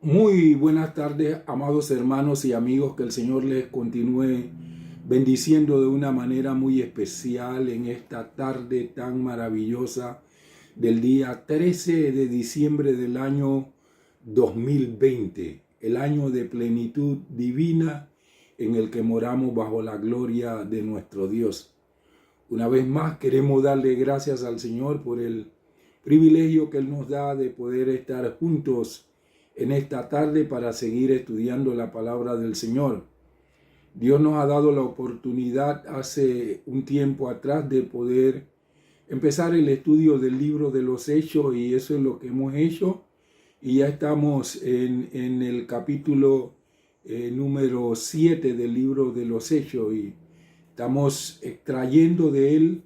Muy buenas tardes, amados hermanos y amigos, que el Señor les continúe bendiciendo de una manera muy especial en esta tarde tan maravillosa del día 13 de diciembre del año 2020, el año de plenitud divina en el que moramos bajo la gloria de nuestro Dios. Una vez más queremos darle gracias al Señor por el privilegio que Él nos da de poder estar juntos en esta tarde para seguir estudiando la palabra del Señor. Dios nos ha dado la oportunidad hace un tiempo atrás de poder empezar el estudio del libro de los Hechos, y eso es lo que hemos hecho, y ya estamos en el capítulo número 7 del libro de los Hechos, y estamos extrayendo de él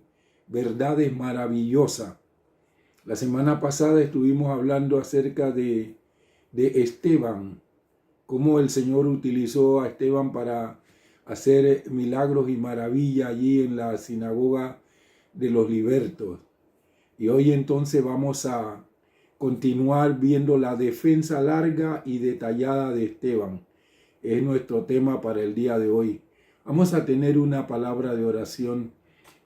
verdades maravillosas. La semana pasada estuvimos hablando acerca de Esteban, cómo el Señor utilizó a Esteban para hacer milagros y maravillas allí en la sinagoga de los libertos. Y hoy entonces vamos a continuar viendo la defensa larga y detallada de Esteban. Es nuestro tema para el día de hoy. Vamos a tener una palabra de oración.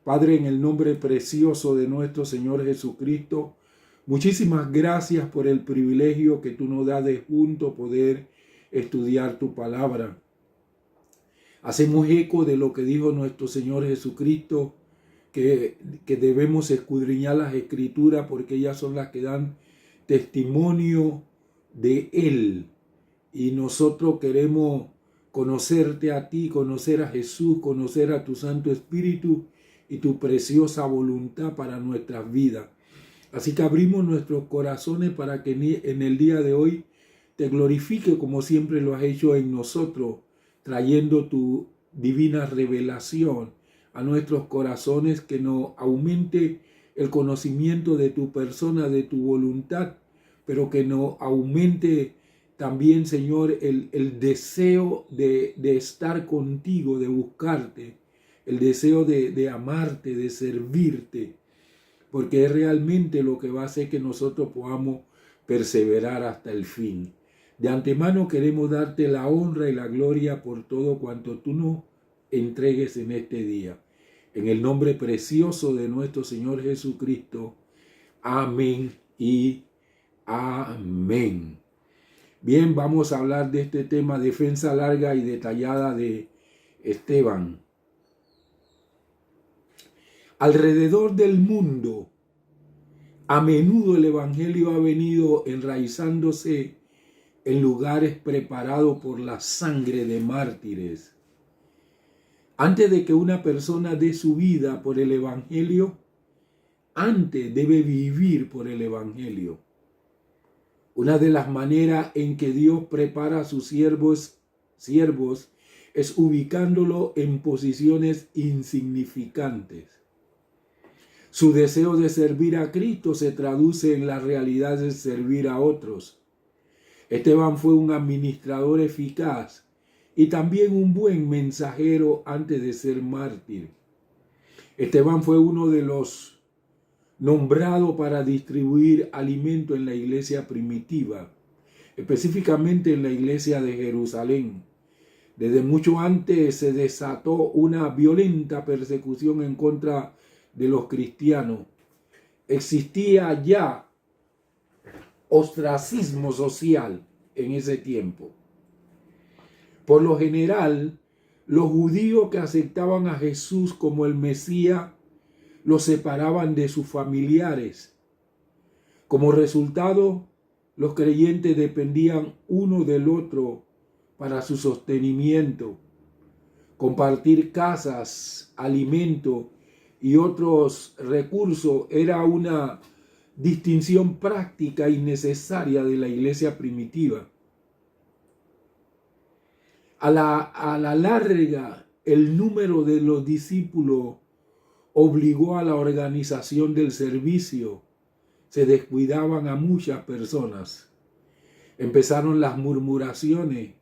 Padre, en el nombre precioso de nuestro Señor Jesucristo, muchísimas gracias por el privilegio que tú nos das de juntos poder estudiar tu palabra. Hacemos eco de lo que dijo nuestro Señor Jesucristo, que debemos escudriñar las Escrituras porque ellas son las que dan testimonio de Él. Y nosotros queremos conocerte a ti, conocer a Jesús, conocer a tu Santo Espíritu y tu preciosa voluntad para nuestras vidas. Así que abrimos nuestros corazones para que en el día de hoy te glorifique como siempre lo has hecho en nosotros, trayendo tu divina revelación a nuestros corazones, que nos aumente el conocimiento de tu persona, de tu voluntad, pero que nos aumente también, Señor, el deseo de estar contigo, de buscarte, el deseo de amarte, de servirte, porque es realmente lo que va a hacer que nosotros podamos perseverar hasta el fin. De antemano queremos darte la honra y la gloria por todo cuanto tú nos entregues en este día. En el nombre precioso de nuestro Señor Jesucristo. Amén y amén. Bien, vamos a hablar de este tema, defensa larga y detallada de Esteban. Alrededor del mundo, a menudo el Evangelio ha venido enraizándose en lugares preparados por la sangre de mártires. Antes de que una persona dé su vida por el Evangelio, antes debe vivir por el Evangelio. Una de las maneras en que Dios prepara a sus siervos es ubicándolo en posiciones insignificantes. Su deseo de servir a Cristo se traduce en la realidad de servir a otros. Esteban fue un administrador eficaz y también un buen mensajero antes de ser mártir. Esteban fue uno de los nombrados para distribuir alimento en la iglesia primitiva, específicamente en la iglesia de Jerusalén. Desde mucho antes se desató una violenta persecución en contra de los cristianos. Existía ya ostracismo social en ese tiempo. Por lo general, los judíos que aceptaban a Jesús como el Mesías los separaban de sus familiares. Como resultado, los creyentes dependían uno del otro para su sostenimiento. Compartir casas, alimento y otros recursos era una distinción práctica y necesaria de la iglesia primitiva. A la larga, el número de los discípulos obligó a la organización del servicio. Se descuidaban a muchas personas. Empezaron las murmuraciones.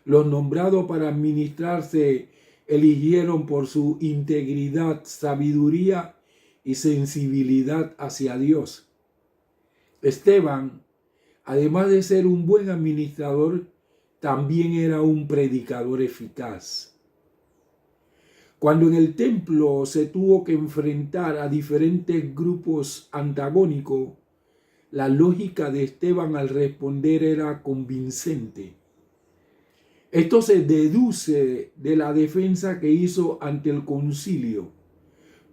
Los nombrados para administrarse eligieron por su integridad, sabiduría y sensibilidad hacia Dios. Esteban, además de ser un buen administrador, también era un predicador eficaz. Cuando en el templo se tuvo que enfrentar a diferentes grupos antagónicos, la lógica de Esteban al responder era convincente. Esto se deduce de la defensa que hizo ante el concilio.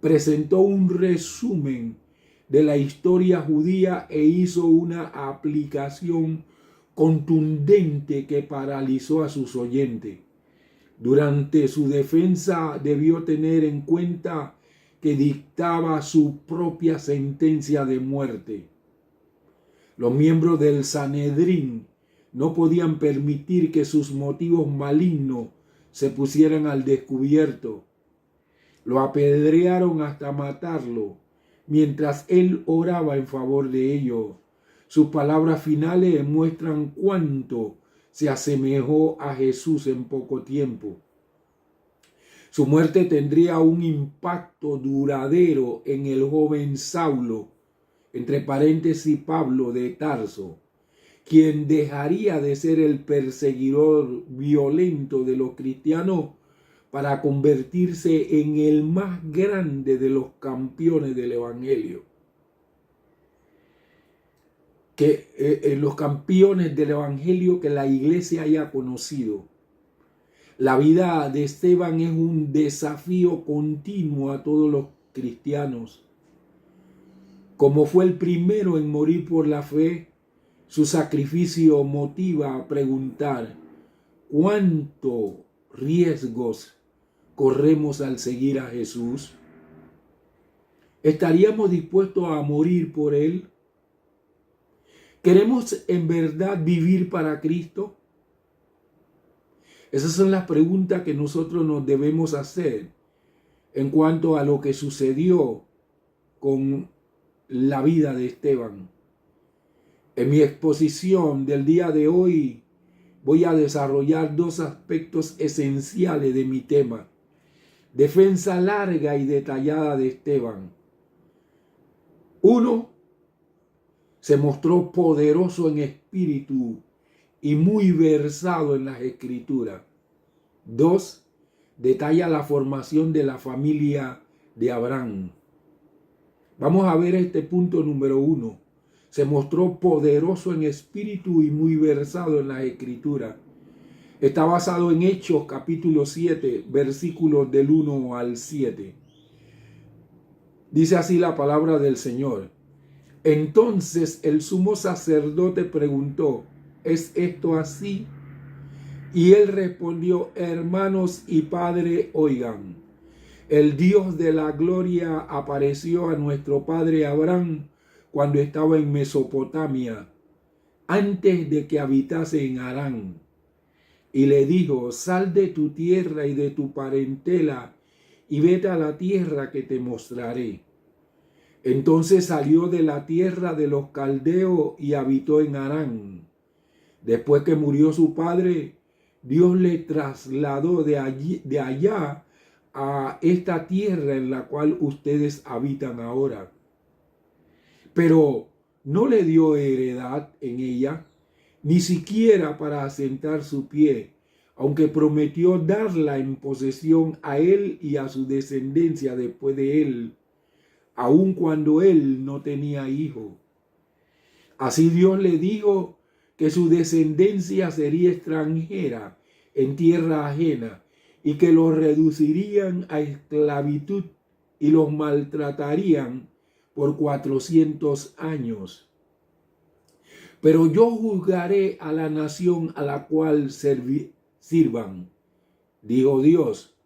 Presentó un resumen de la historia judía e hizo una aplicación contundente que paralizó a sus oyentes. Durante su defensa debió tener en cuenta que dictaba su propia sentencia de muerte. Los miembros del Sanedrín no podían permitir que sus motivos malignos se pusieran al descubierto. Lo apedrearon hasta matarlo, mientras él oraba en favor de ellos. Sus palabras finales muestran cuánto se asemejó a Jesús en poco tiempo. Su muerte tendría un impacto duradero en el joven Saulo, entre paréntesis Pablo de Tarso, quien dejaría de ser el perseguidor violento de los cristianos para convertirse en el más grande de los campeones del Evangelio. Los campeones del Evangelio que la iglesia haya conocido. La vida de Esteban es un desafío continuo a todos los cristianos. Como fue el primero en morir por la fe, su sacrificio motiva a preguntar: ¿cuántos riesgos corremos al seguir a Jesús? ¿Estaríamos dispuestos a morir por Él? ¿Queremos en verdad vivir para Cristo? Esas son las preguntas que nosotros nos debemos hacer en cuanto a lo que sucedió con la vida de Esteban. En mi exposición del día de hoy voy a desarrollar dos aspectos esenciales de mi tema: defensa larga y detallada de Esteban. Uno, se mostró poderoso en espíritu y muy versado en las Escrituras. Dos, detalla la formación de la familia de Abraham. Vamos a ver este punto número 1. Se mostró poderoso en espíritu y muy versado en las Escrituras. Está basado en Hechos capítulo 7, versículos del 1 al 7. Dice así la palabra del Señor. Entonces el sumo sacerdote preguntó: ¿es esto así? Y él respondió: hermanos y padre, oigan. El Dios de la gloria apareció a nuestro padre Abraham cuando estaba en Mesopotamia, antes de que habitase en Harán. Y le dijo: sal de tu tierra y de tu parentela y vete a la tierra que te mostraré. Entonces salió de la tierra de los caldeos y habitó en Harán. Después que murió su padre, Dios le trasladó de allá a esta tierra en la cual ustedes habitan ahora. Pero no le dio heredad en ella, ni siquiera para asentar su pie, aunque prometió darla en posesión a él y a su descendencia después de él, aun cuando él no tenía hijo. Así Dios le dijo que su descendencia sería extranjera en tierra ajena y que los reducirían a esclavitud y los maltratarían por 400 años. Pero yo juzgaré a la nación a la cual sirvan, dijo Dios,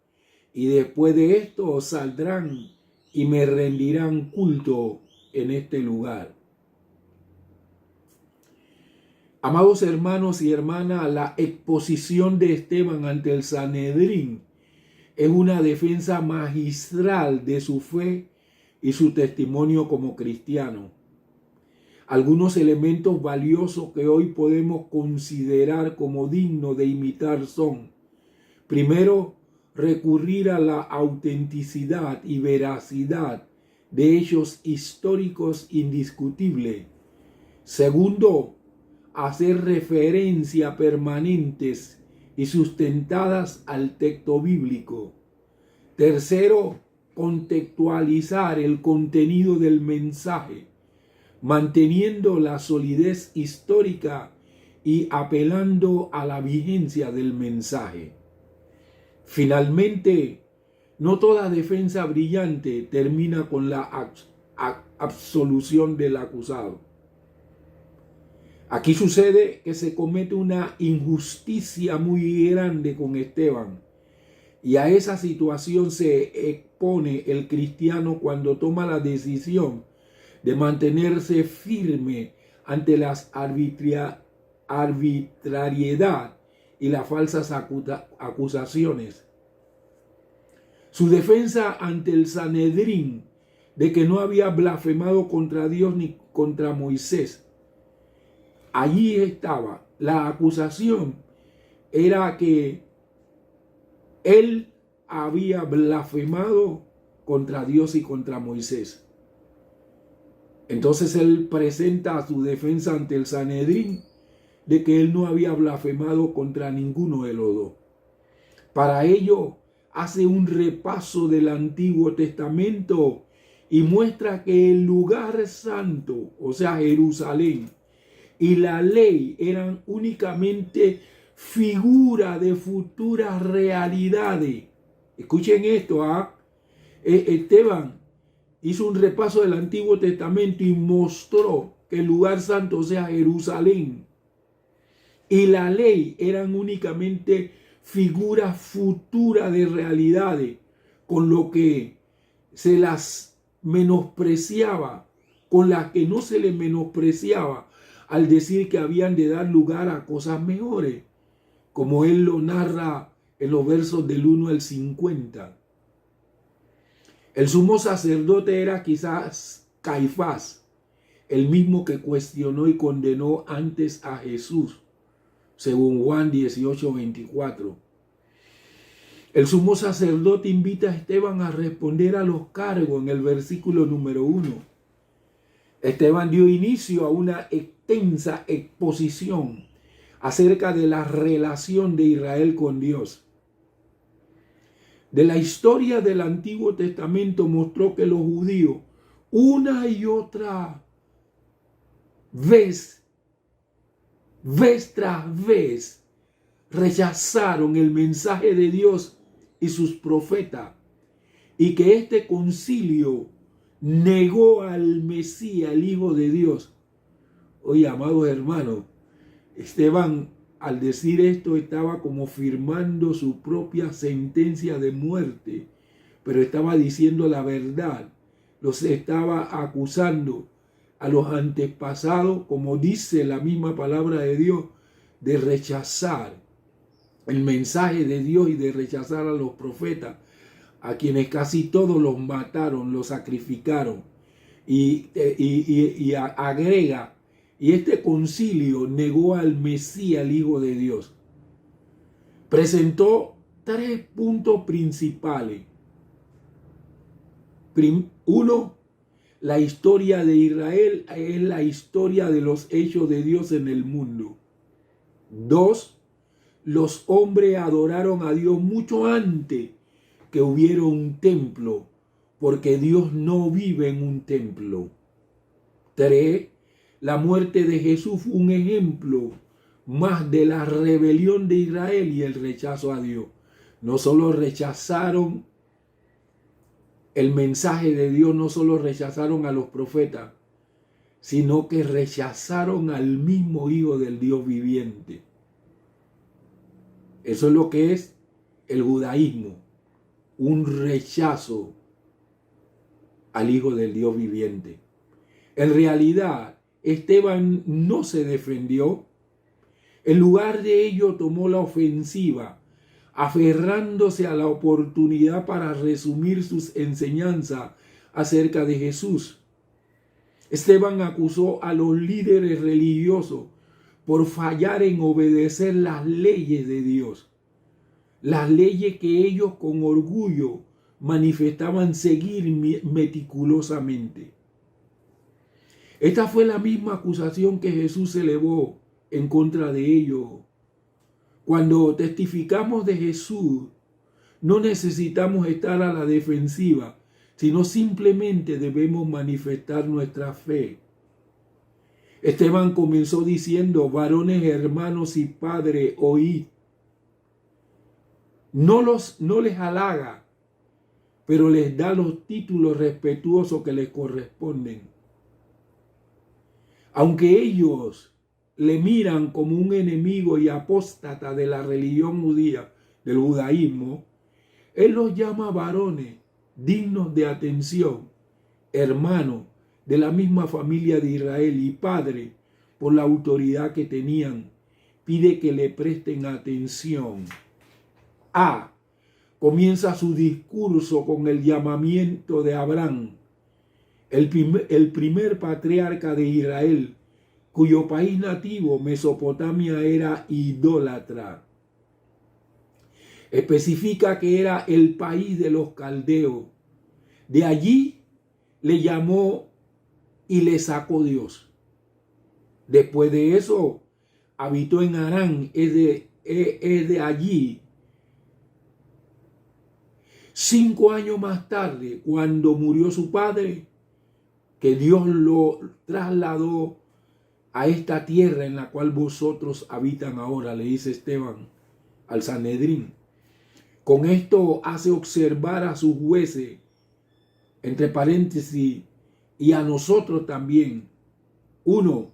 y después de esto saldrán y me rendirán culto en este lugar. Amados hermanos y hermanas, la exposición de Esteban ante el Sanedrín es una defensa magistral de su fe y su testimonio como cristiano. Algunos elementos valiosos que hoy podemos considerar como dignos de imitar son: primero, recurrir a la autenticidad y veracidad de hechos históricos indiscutibles. Segundo, hacer referencia permanentes y sustentadas al texto bíblico. Tercero, contextualizar el contenido del mensaje, manteniendo la solidez histórica y apelando a la vigencia del mensaje. Finalmente, no toda defensa brillante termina con la absolución del acusado. Aquí sucede que se comete una injusticia muy grande con Esteban, y a esa situación se expone el cristiano cuando toma la decisión de mantenerse firme ante las arbitrariedad y las falsas acusaciones. Su defensa ante el Sanedrín de que no había blasfemado contra Dios ni contra Moisés. Allí estaba. La acusación era que él había blasfemado contra Dios y contra Moisés. Entonces él presenta su defensa ante el Sanedrín de que él no había blasfemado contra ninguno de los dos. Para ello hace un repaso del Antiguo Testamento y muestra que el lugar santo, o sea, Jerusalén, y la ley eran únicamente figura de futuras realidades. Escuchen esto, Esteban hizo un repaso del Antiguo Testamento y mostró que el lugar santo, o sea, Jerusalén, y la ley eran únicamente figuras futuras de realidades, con lo que se las menospreciaba, con las que no se les menospreciaba, al decir que habían de dar lugar a cosas mejores, como él lo narra en los versos del 1 al 50. El sumo sacerdote era quizás Caifás, el mismo que cuestionó y condenó antes a Jesús, según Juan 18:24. El sumo sacerdote invita a Esteban a responder a los cargos en el versículo número 1. Esteban dio inicio a una extensa exposición acerca de la relación de Israel con Dios. De la historia del Antiguo Testamento mostró que los judíos una y otra vez tras vez, rechazaron el mensaje de Dios y sus profetas, y que este concilio negó al Mesías, el Hijo de Dios. Oye, amados hermanos, Esteban, al decir esto, estaba como firmando su propia sentencia de muerte, pero estaba diciendo la verdad. Los estaba acusando a los antepasados, como dice la misma palabra de Dios, de rechazar el mensaje de Dios y de rechazar a los profetas, a quienes casi todos los mataron, los sacrificaron. Y agrega, y este concilio negó al Mesías, el Hijo de Dios. Presentó 3 puntos principales. Uno, la historia de Israel es la historia de los hechos de Dios en el mundo. 2, los hombres adoraron a Dios mucho antes que hubiera un templo, porque Dios no vive en un templo. 3, la muerte de Jesús fue un ejemplo más de la rebelión de Israel y el rechazo a Dios. No solo rechazaron el mensaje de Dios, no solo rechazaron a los profetas, sino que rechazaron al mismo Hijo del Dios viviente. Eso es lo que es el judaísmo, un rechazo al Hijo del Dios viviente. En realidad, Esteban no se defendió. En lugar de ello, tomó la ofensiva, aferrándose a la oportunidad para resumir sus enseñanzas acerca de Jesús. Esteban acusó a los líderes religiosos por fallar en obedecer las leyes de Dios, las leyes que ellos con orgullo manifestaban seguir meticulosamente. Esta fue la misma acusación que Jesús elevó en contra de ello. Cuando testificamos de Jesús, no necesitamos estar a la defensiva, sino simplemente debemos manifestar nuestra fe. Esteban comenzó diciendo: varones, hermanos y padres, oíd. No les halaga, pero les da los títulos respetuosos que les corresponden. Aunque ellos le miran como un enemigo y apóstata de la religión judía, del judaísmo, él los llama varones dignos de atención, hermanos de la misma familia de Israel y padre por la autoridad que tenían. Pide que le presten atención. Comienza su discurso con el llamamiento de Abraham, el primer patriarca de Israel, cuyo país nativo, Mesopotamia, era idólatra. Especifica que era el país de los caldeos. De allí le llamó y le sacó Dios. Después de eso, habitó en Harán, es de allí. 5 años más tarde, cuando murió su padre, que Dios lo trasladó a esta tierra en la cual vosotros habitan ahora, le dice Esteban al Sanedrín. Con esto hace observar a sus jueces, entre paréntesis, y a nosotros también. 1,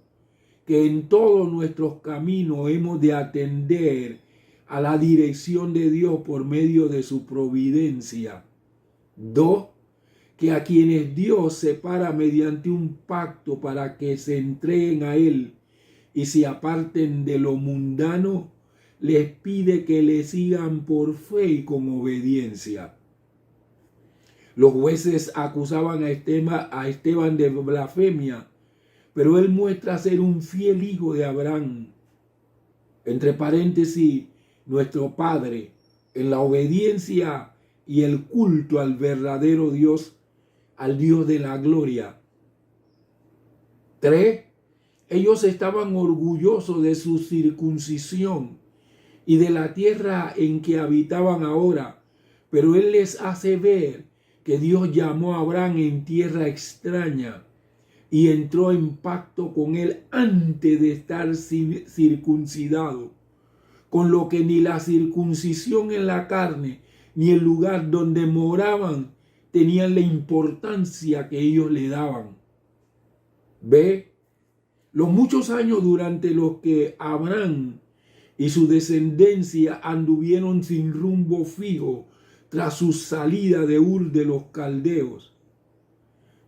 que en todos nuestros caminos hemos de atender a la dirección de Dios por medio de su providencia. 2, que a quienes Dios separa mediante un pacto para que se entreguen a Él y se aparten de lo mundano, les pide que le sigan por fe y con obediencia. Los jueces acusaban a Esteban de blasfemia, pero él muestra ser un fiel hijo de Abraham. Entre paréntesis, nuestro Padre, en la obediencia y el culto al verdadero Dios, al Dios de la gloria. 3. Ellos estaban orgullosos de su circuncisión y de la tierra en que habitaban ahora, pero él les hace ver que Dios llamó a Abraham en tierra extraña y entró en pacto con él antes de estar circuncidado, con lo que ni la circuncisión en la carne ni el lugar donde moraban tenían la importancia que ellos le daban. Ve, los muchos años durante los que Abraham y su descendencia anduvieron sin rumbo fijo tras su salida de Ur de los Caldeos.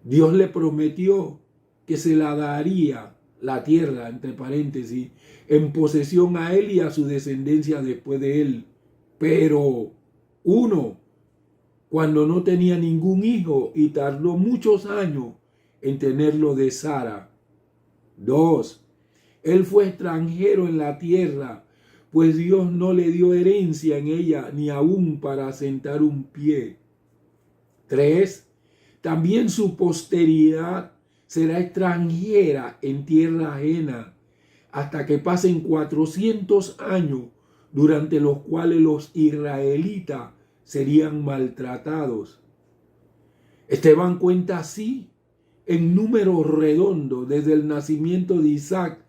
Dios le prometió que se la daría, la tierra, entre paréntesis, en posesión a él y a su descendencia después de él. Pero, 1, cuando no tenía ningún hijo y tardó muchos años en tenerlo de Sara. 2, él fue extranjero en la tierra, pues Dios no le dio herencia en ella, ni aún para asentar un pie. 3, también su posteridad será extranjera en tierra ajena, hasta que pasen 400 años, durante los cuales los israelitas serían maltratados. Esteban cuenta así, en números redondos, desde el nacimiento de Isaac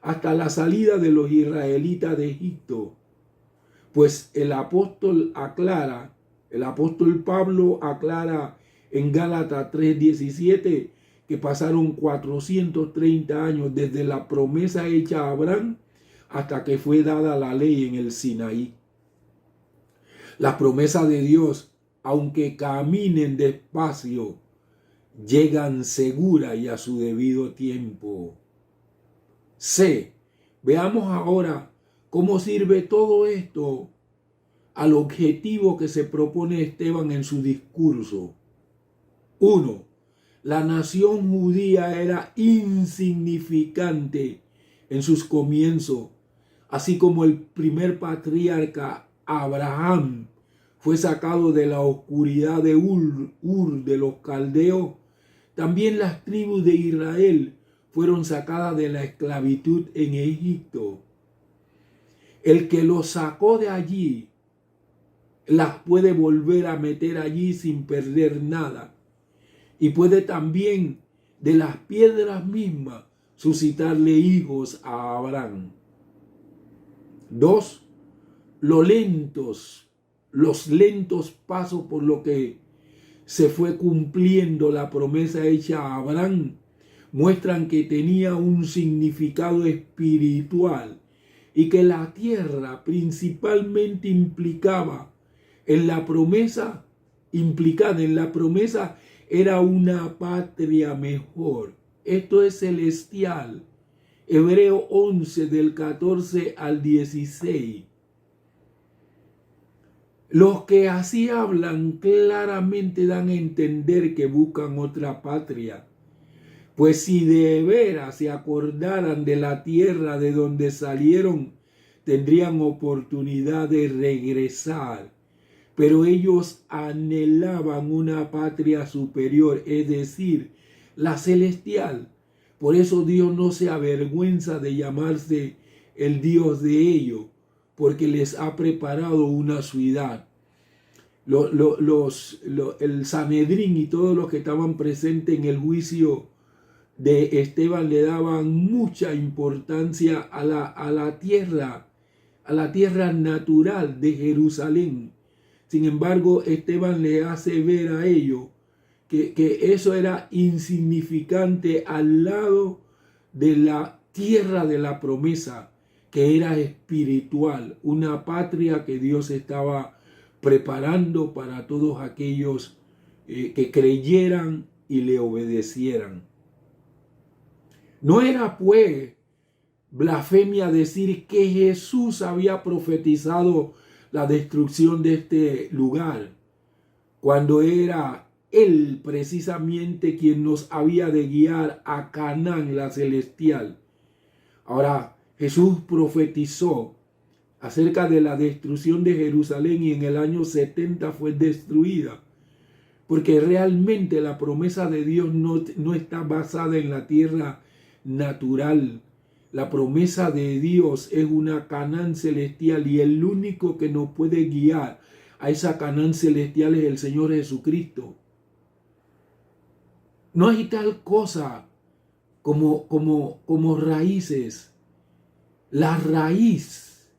hasta la salida de los israelitas de Egipto. Pues el apóstol Pablo aclara en Gálatas 3:17 que pasaron 430 años desde la promesa hecha a Abraham hasta que fue dada la ley en el Sinaí. Las promesas de Dios, aunque caminen despacio, llegan seguras y a su debido tiempo. C. Veamos ahora cómo sirve todo esto al objetivo que se propone Esteban en su discurso. 1. La nación judía era insignificante en sus comienzos, así como el primer patriarca Abraham fue sacado de la oscuridad de Ur de los caldeos. También las tribus de Israel fueron sacadas de la esclavitud en Egipto. El que los sacó de allí las puede volver a meter allí sin perder nada. Y puede también de las piedras mismas suscitarle hijos a Abraham. 2. Los lentos pasos por lo que se fue cumpliendo la promesa hecha a Abraham muestran que tenía un significado espiritual y que la tierra principalmente implicada en la promesa era una patria mejor. Esto es celestial. Hebreo 11 del 14 al 16. Los que así hablan claramente dan a entender que buscan otra patria. Pues si de veras se acordaran de la tierra de donde salieron, tendrían oportunidad de regresar. Pero ellos anhelaban una patria superior, es decir, la celestial. Por eso Dios no se avergüenza de llamarse el Dios de ellos, porque les ha preparado una ciudad. El Sanedrín y todos los que estaban presentes en el juicio de Esteban le daban mucha importancia a la tierra natural de Jerusalén. Sin embargo, Esteban le hace ver a ellos que eso era insignificante al lado de la tierra de la promesa, que era espiritual, una patria que Dios estaba preparando para todos aquellos que creyeran y le obedecieran. No era pues blasfemia decir que Jesús había profetizado la destrucción de este lugar, cuando era Él precisamente quien nos había de guiar a Canaán, la celestial. Ahora, Jesús profetizó acerca de la destrucción de Jerusalén y en el año 70 fue destruida, porque realmente la promesa de Dios no está basada en la tierra natural. La promesa de Dios es una Canaán celestial y el único que nos puede guiar a esa Canaán celestial es el Señor Jesucristo. No hay tal cosa como raíces. La raíz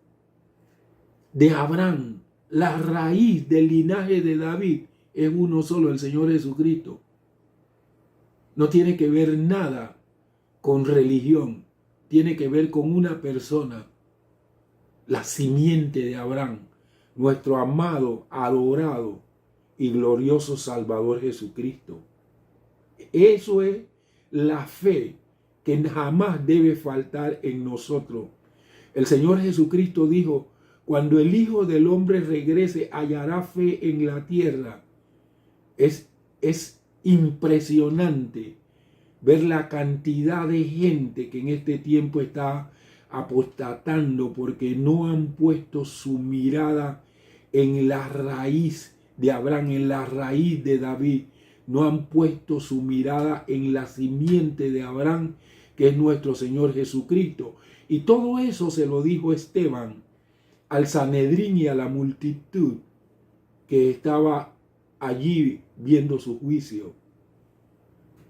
de Abraham, la raíz del linaje de David es uno solo, el Señor Jesucristo. No tiene que ver nada con religión. Tiene que ver con una persona, la simiente de Abraham, nuestro amado, adorado y glorioso Salvador Jesucristo. Eso es la fe que jamás debe faltar en nosotros. El Señor Jesucristo dijo, cuando el Hijo del Hombre regrese, hallará fe en la tierra. Es impresionante ver la cantidad de gente que en este tiempo está apostatando porque no han puesto su mirada en la raíz de Abraham, en la raíz de David. No han puesto su mirada en la simiente de Abraham, que es nuestro Señor Jesucristo. Y todo eso se lo dijo Esteban al Sanedrín y a la multitud que estaba allí viendo su juicio.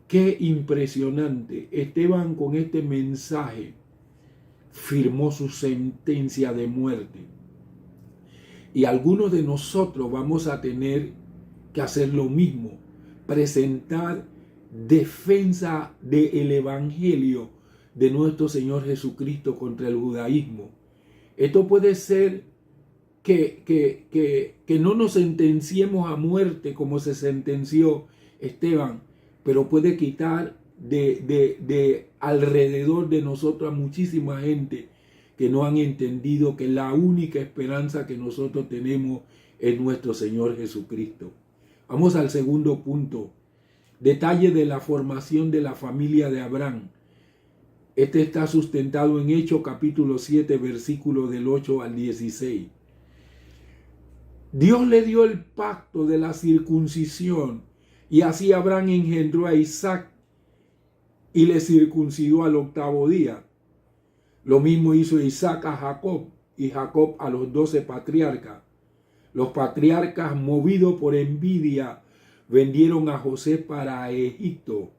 Qué impresionante. Esteban con este mensaje firmó su sentencia de muerte. Y algunos de nosotros vamos a tener que hacer lo mismo, presentar defensa del Evangelio de nuestro Señor Jesucristo contra el judaísmo. Esto puede ser que no nos sentenciemos a muerte como se sentenció Esteban, pero puede quitar de alrededor de nosotros a muchísima gente que no han entendido que la única esperanza que nosotros tenemos es nuestro Señor Jesucristo. Vamos al segundo punto. Detalle de la formación de la familia de Abraham. Este está sustentado en Hechos capítulo 7, versículo del 8 al 16. Dios le dio el pacto de la circuncisión y así Abraham engendró a Isaac y le circuncidó al 8º día. Lo mismo hizo Isaac a Jacob y Jacob a los 12 patriarcas. Los patriarcas, movidos por envidia, vendieron a José para Egipto,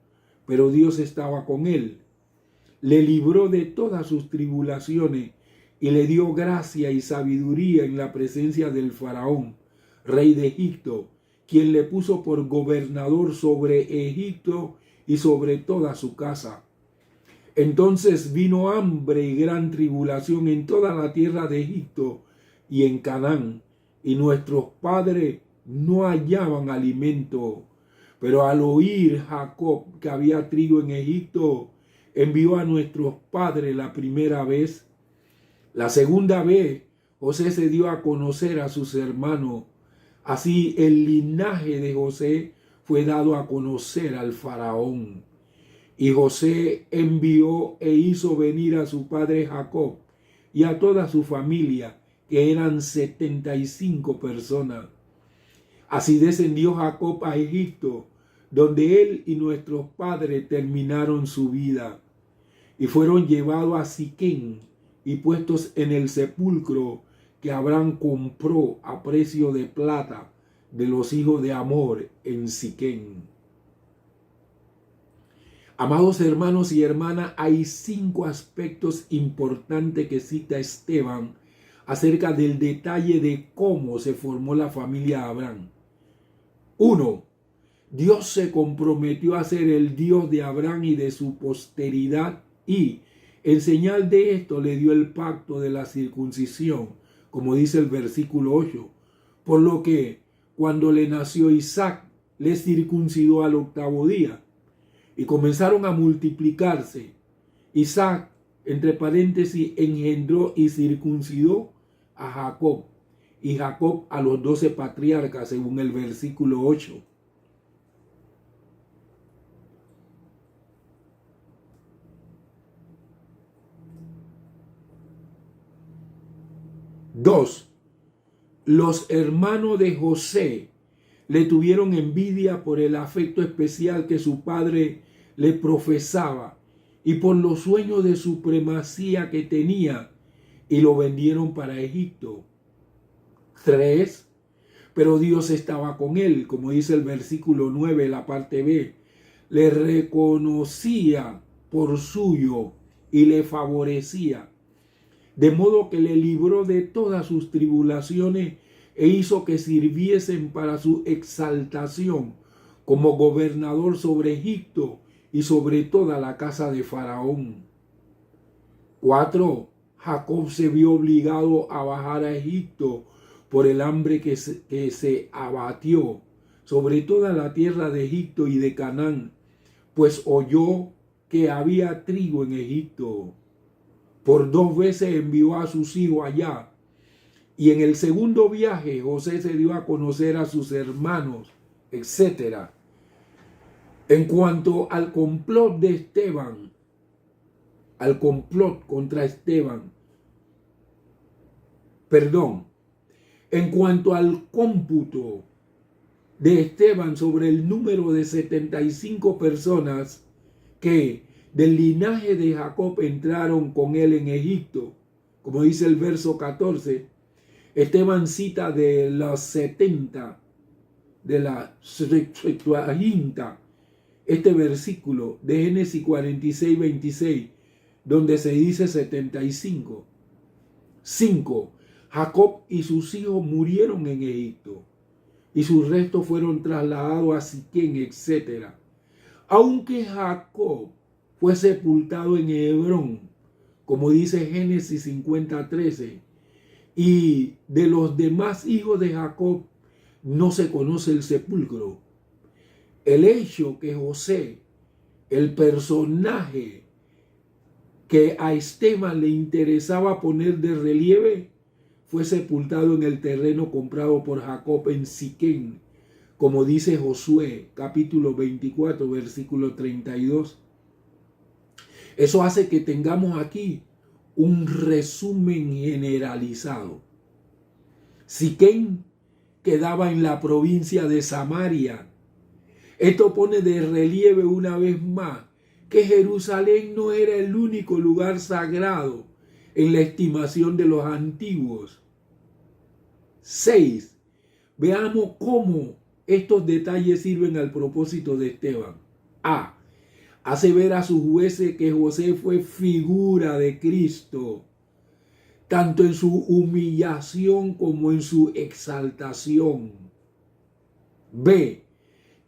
pero Dios estaba con él. Le libró de todas sus tribulaciones y le dio gracia y sabiduría en la presencia del faraón, rey de Egipto, quien le puso por gobernador sobre Egipto y sobre toda su casa. Entonces vino hambre y gran tribulación en toda la tierra de Egipto y en Canaán, y nuestros padres no hallaban alimento. Pero al oír Jacob que había trigo en Egipto, envió a nuestros padres la primera vez. La segunda vez, José se dio a conocer a sus hermanos. Así el linaje de José fue dado a conocer al faraón. Y José envió e hizo venir a su padre Jacob y a toda su familia, que eran 75 personas. Así descendió Jacob a Egipto, donde él y nuestros padres terminaron su vida, y fueron llevados a Siquem y puestos en el sepulcro que Abraham compró a precio de plata de los hijos de Amor en Siquem. Amados hermanos y hermanas, hay 5 aspectos importantes que cita Esteban acerca del detalle de cómo se formó la familia de Abraham. 1. Dios se comprometió a ser el Dios de Abraham y de su posteridad, y en señal de esto le dio el pacto de la circuncisión, como dice el versículo 8. Por lo que cuando le nació Isaac, le circuncidó al 8º día. Y comenzaron a multiplicarse. Isaac, entre paréntesis, engendró y circuncidó a Jacob, y Jacob a los 12 patriarcas, según el versículo 8. Dos, los hermanos de José le tuvieron envidia por el afecto especial que su padre le profesaba y por los sueños de supremacía que tenía, y lo vendieron para Egipto. 3. Pero Dios estaba con él, como dice el versículo 9, la parte B. Le reconocía por suyo y le favorecía, de modo que le libró de todas sus tribulaciones e hizo que sirviesen para su exaltación como gobernador sobre Egipto y sobre toda la casa de Faraón. 4. Jacob se vio obligado a bajar a Egipto por el hambre que se abatió sobre toda la tierra de Egipto y de Canaán, pues oyó que había trigo en Egipto. Por 2 veces envió a sus hijos allá. Y en el segundo viaje José se dio a conocer a sus hermanos, etc. En cuanto al complot de Esteban, al complot contra Esteban, en cuanto al cómputo de Esteban sobre el número de 75 personas que del linaje de Jacob entraron con él en Egipto, como dice el verso 14, Esteban cita de los 70, de la Septuaginta, este versículo de Génesis 46, 26, donde se dice 75. 5. Jacob y sus hijos murieron en Egipto, y sus restos fueron trasladados a Siquem, etc. Aunque Jacob fue sepultado en Hebrón, como dice Génesis 50, 13, y de los demás hijos de Jacob no se conoce el sepulcro. El hecho que José, el personaje que a Esteban le interesaba poner de relieve, fue sepultado en el terreno comprado por Jacob en Siquem, como dice Josué, capítulo 24, versículo 32. Eso hace que tengamos aquí un resumen generalizado. Siquem quedaba en la provincia de Samaria. Esto pone de relieve una vez más que Jerusalén no era el único lugar sagrado en la estimación de los antiguos. 6. Veamos cómo estos detalles sirven al propósito de Esteban. A. Hace ver a sus jueces que José fue figura de Cristo, tanto en su humillación como en su exaltación. B.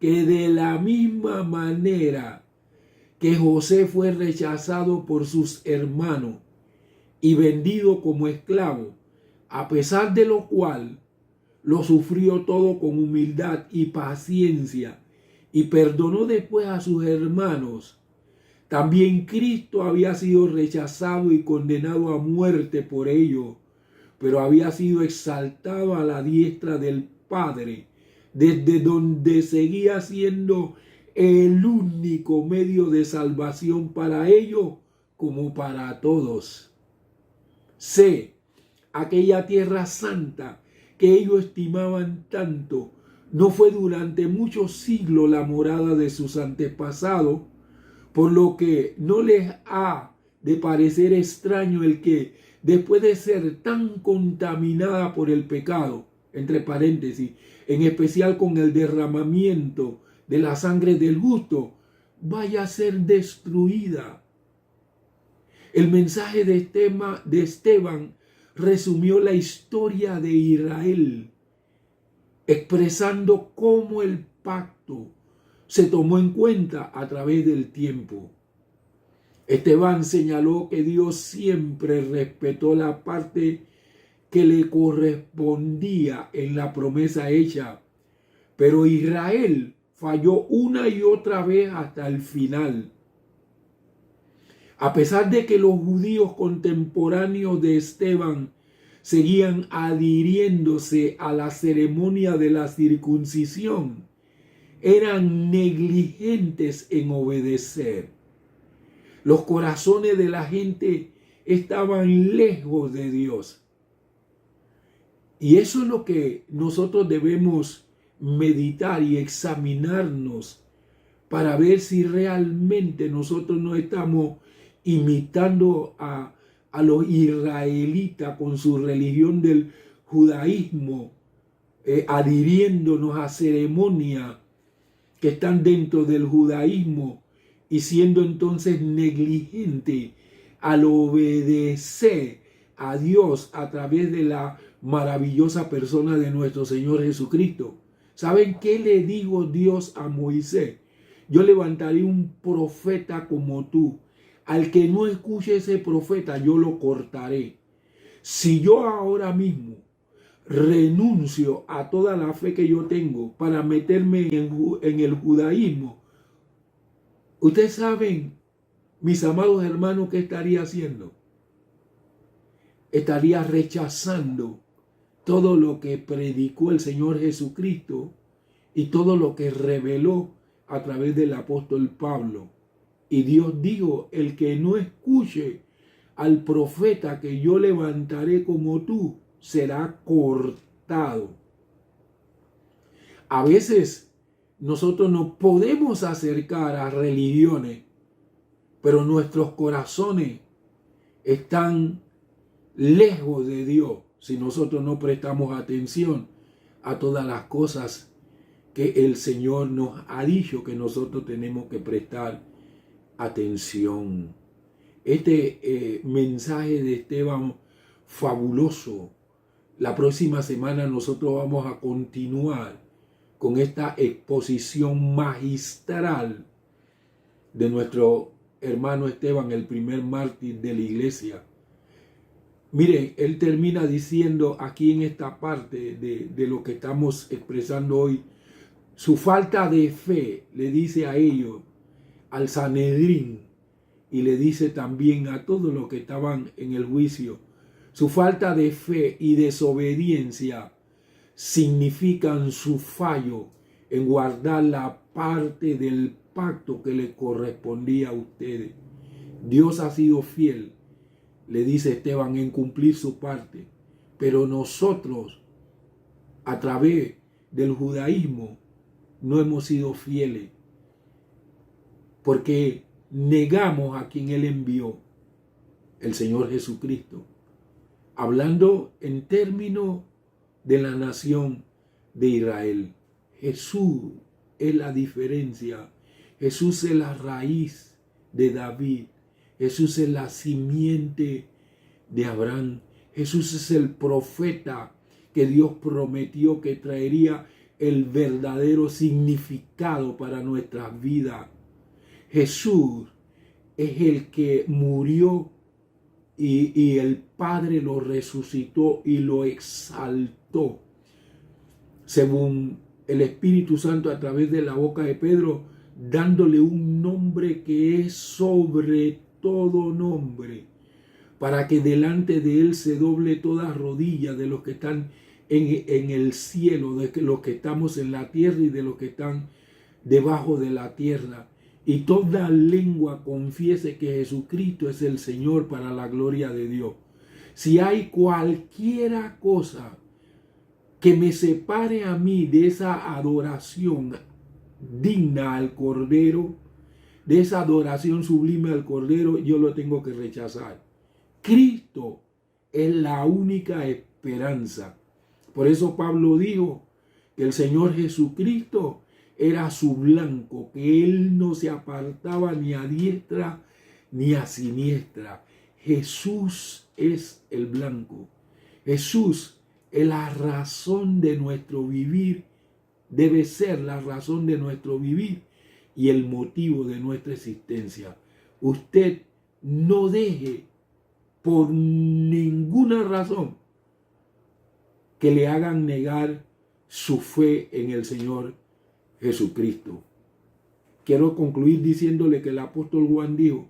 Que de la misma manera que José fue rechazado por sus hermanos y vendido como esclavo, a pesar de lo cual lo sufrió todo con humildad y paciencia y perdonó después a sus hermanos, también Cristo había sido rechazado y condenado a muerte por ello, pero había sido exaltado a la diestra del Padre, desde donde seguía siendo el único medio de salvación para ellos como para todos. C. Aquella tierra santa que ellos estimaban tanto no fue durante muchos siglos la morada de sus antepasados, por lo que no les ha de parecer extraño el que, después de ser tan contaminada por el pecado, entre paréntesis, en especial con el derramamiento de la sangre del justo, vaya a ser destruida. El mensaje de Esteban resumió la historia de Israel, expresando cómo el pacto se tomó en cuenta a través del tiempo. Esteban señaló que Dios siempre respetó la parte que le correspondía en la promesa hecha, pero Israel falló una y otra vez hasta el final. A pesar de que los judíos contemporáneos de Esteban seguían adhiriéndose a la ceremonia de la circuncisión, eran negligentes en obedecer. Los corazones de la gente estaban lejos de Dios. Y eso es lo que nosotros debemos meditar y examinarnos para ver si realmente nosotros no estamos imitando a los israelitas con su religión del judaísmo, adhiriéndonos a ceremonias que están dentro del judaísmo y siendo entonces negligente al obedecer a Dios a través de la maravillosa persona de nuestro Señor Jesucristo. ¿Saben qué le dijo Dios a Moisés? Yo levantaré un profeta como tú. Al que no escuche ese profeta, yo lo cortaré. Si yo ahora mismo renuncio a toda la fe que yo tengo para meterme en el judaísmo, ustedes saben, mis amados hermanos, ¿qué estaría haciendo? Estaría rechazando todo lo que predicó el Señor Jesucristo y todo lo que reveló a través del apóstol Pablo. Y Dios dijo, el que no escuche al profeta que yo levantaré como tú, será cortado. A veces nosotros nos podemos acercar a religiones, pero nuestros corazones están lejos de Dios si nosotros no prestamos atención a todas las cosas que el Señor nos ha dicho que nosotros tenemos que prestar atención. Este mensaje de Esteban fabuloso. La próxima semana nosotros vamos a continuar con esta exposición magistral de nuestro hermano Esteban, el primer mártir de la iglesia. Miren, él termina diciendo aquí en esta parte de lo que estamos expresando hoy, su falta de fe, le dice a ellos, al Sanedrín, y le dice también a todos los que estaban en el juicio, su falta de fe y desobediencia significan su fallo en guardar la parte del pacto que le correspondía a ustedes. Dios ha sido fiel, le dice Esteban, en cumplir su parte, pero nosotros, a través del judaísmo, no hemos sido fieles, porque negamos a quien Él envió, el Señor Jesucristo. Hablando en términos de la nación de Israel. Jesús es la diferencia. Jesús es la raíz de David. Jesús es la simiente de Abraham. Jesús es el profeta que Dios prometió que traería el verdadero significado para nuestras vidas. Jesús es el que murió y el Padre lo resucitó y lo exaltó, según el Espíritu Santo a través de la boca de Pedro, dándole un nombre que es sobre todo nombre, para que delante de Él se doble toda rodilla de los que están en el cielo, de los que estamos en la tierra y de los que están debajo de la tierra. Y toda lengua confiese que Jesucristo es el Señor, para la gloria de Dios. Si hay cualquiera cosa que me separe a mí de esa adoración digna al Cordero, de esa adoración sublime al Cordero, yo lo tengo que rechazar. Cristo es la única esperanza. Por eso Pablo dijo que el Señor Jesucristo era su blanco, que Él no se apartaba ni a diestra ni a siniestra. Jesús es el blanco. Jesús es la razón de nuestro vivir, debe ser la razón de nuestro vivir y el motivo de nuestra existencia. Usted no deje por ninguna razón que le hagan negar su fe en el Señor Jesucristo. Quiero concluir diciéndole que el apóstol Juan dijo: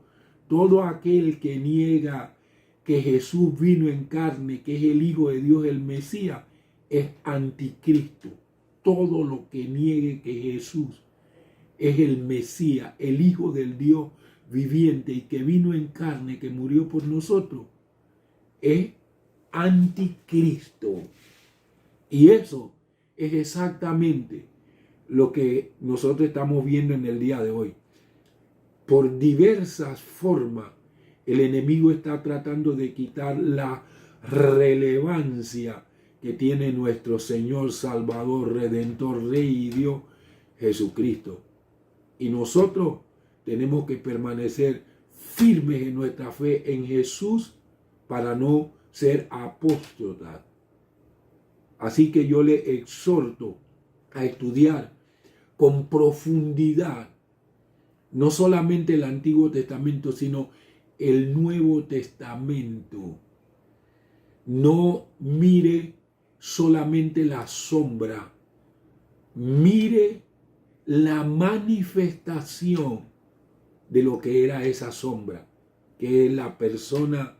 todo aquel que niega que Jesús vino en carne, que es el Hijo de Dios, el Mesías, es anticristo. Todo lo que niegue que Jesús es el Mesías, el Hijo del Dios viviente y que vino en carne, que murió por nosotros, es anticristo. Y eso es exactamente lo que nosotros estamos viendo en el día de hoy. Por diversas formas, el enemigo está tratando de quitar la relevancia que tiene nuestro Señor, Salvador, Redentor, Rey y Dios, Jesucristo. Y nosotros tenemos que permanecer firmes en nuestra fe en Jesús para no ser apóstatas. Así que yo le exhorto a estudiar con profundidad no solamente el Antiguo Testamento, sino el Nuevo Testamento. No mire solamente la sombra, mire la manifestación de lo que era esa sombra, que es la persona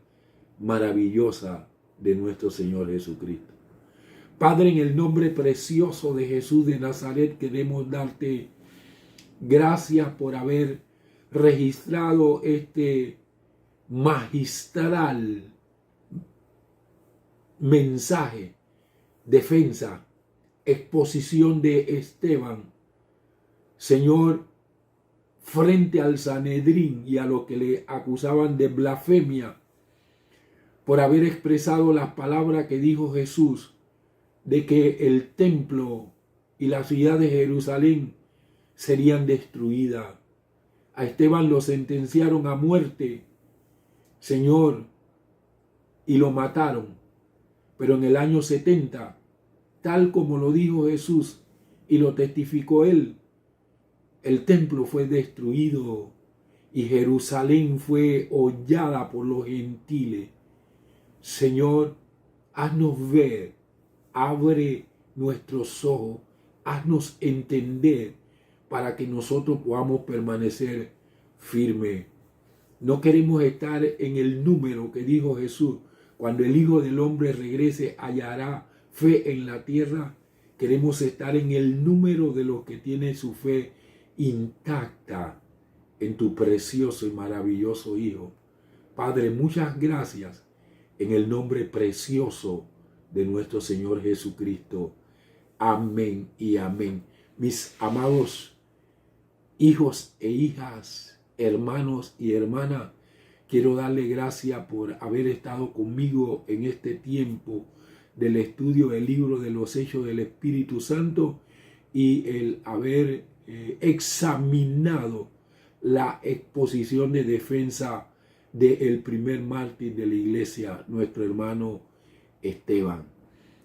maravillosa de nuestro Señor Jesucristo. Padre, en el nombre precioso de Jesús de Nazaret, queremos darte gracias por haber registrado este magistral mensaje, defensa, exposición de Esteban, Señor, frente al Sanedrín y a los que le acusaban de blasfemia, por haber expresado las palabras que dijo Jesús, de que el templo y la ciudad de Jerusalén serían destruidas. A Esteban lo sentenciaron a muerte, Señor, y lo mataron. Pero en el año 70, tal como lo dijo Jesús y lo testificó él, el templo fue destruido y Jerusalén fue hollada por los gentiles. Señor, haznos ver, abre nuestros ojos, haznos entender para que nosotros podamos permanecer firmes. No queremos estar en el número que dijo Jesús. Cuando el Hijo del Hombre regrese, hallará fe en la tierra. Queremos estar en el número de los que tienen su fe intacta en tu precioso y maravilloso Hijo. Padre, muchas gracias en el nombre precioso de nuestro Señor Jesucristo. Amén y amén. Mis amados hijos e hijas hermanos y hermanas, quiero darle gracias por haber estado conmigo en este tiempo del estudio del libro de los Hechos del Espíritu Santo y el haber examinado la exposición de defensa del primer mártir de la iglesia, nuestro hermano Esteban.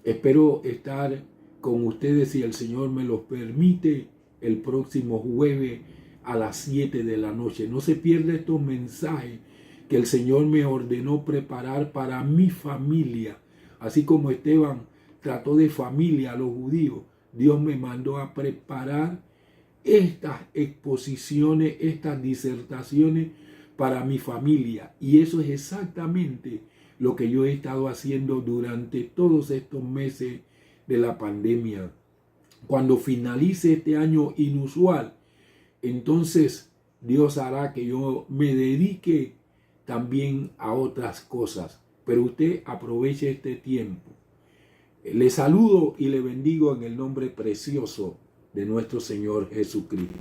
Espero estar con ustedes, si el Señor me los permite, el próximo jueves a las 7 de la noche. No se pierda estos mensajes que el Señor me ordenó preparar para mi familia. Así como Esteban trató de familia a los judíos, Dios me mandó a preparar estas exposiciones, estas disertaciones para mi familia. Y eso es exactamente lo que yo he estado haciendo durante todos estos meses de la pandemia. Cuando finalice este año inusual, entonces Dios hará que yo me dedique también a otras cosas. Pero usted aproveche este tiempo. Le saludo y le bendigo en el nombre precioso de nuestro Señor Jesucristo.